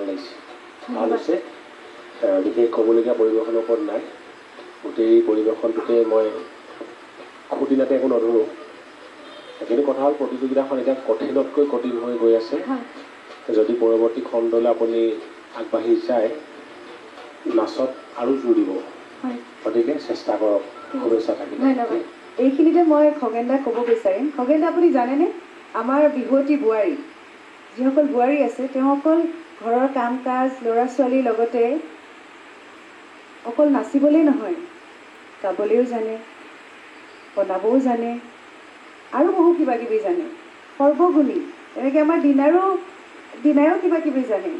লাগিছে ভাল হৈছে বিশেষ ক'বলগীয়া পৰিৱেশনৰ ওপৰত নাই গোটেই পৰিৱেশনটোতে মই খুদিনাতে একো নধৰোঁ কিন্তু কথা হ'ল প্ৰতিযোগিতাখন এতিয়া কঠিনতকৈ কঠিন হৈ গৈ আছে যদি পৰৱৰ্তী খণ্ডলৈ আপুনি আগবাঢ়ি যায় নাচত আৰু জোৰ দিব গতিকে চেষ্টা কৰক শুভেচ্ছা থাকিল ধন্যবাদ এইখিনিতে মই খগেনদাক ক'ব বিচাৰিম খগেনদা আপুনি জানেনে আমাৰ বিহুৱতী বোৱাৰী যিসকল বোৱাৰী আছে তেওঁসকল ঘৰৰ কাম কাজ ল'ৰা ছোৱালীৰ লগতে অকল নাচিবলেই নহয় গাবলৈও জানে বনাবও জানে আৰু বহু কিবা কিবি জানে সৰ্বগুণী এনেকৈ আমাৰ দিনাৰো কিবা কিবি জানে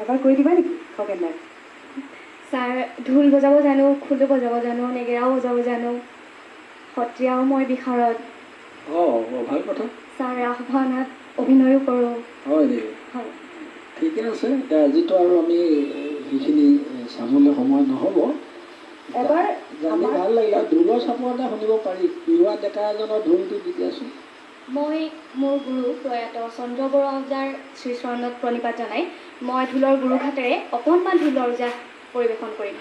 এবাৰ কৈ দিবা নেকি খগেনদাক ছাৰ ঢোল বজাব জানো খোলো বজাব জানো নেগেৰাও বজাব জানো সত্ৰীয়াও মই বিশাৰদ ভাল কথা ছাৰ ৰাস ভাওনাত অভিনয়ো কৰোঁ হয় দেই হয় ঠিকে আছে এতিয়া আজিতো আৰু আমি সেইখিনি চাবলৈ সময় নহ'ব এবাৰ জানি ভাল লাগিলে ঢোলৰ চাপৰ এটা শুনিব পাৰি তিৱা ডেকা এজনৰ ঢোলটো দি দিয়াচোন মই মোৰ গুৰু প্ৰয়াত চন্দ্ৰ বৰুৱা ওজাৰ শ্ৰীচৰণত প্ৰণিপাত জনাই মই ঢোলৰ গুৰুঘাটেৰে অকণমান ঢোলৰ জাহ পৰিৱেশন কৰিম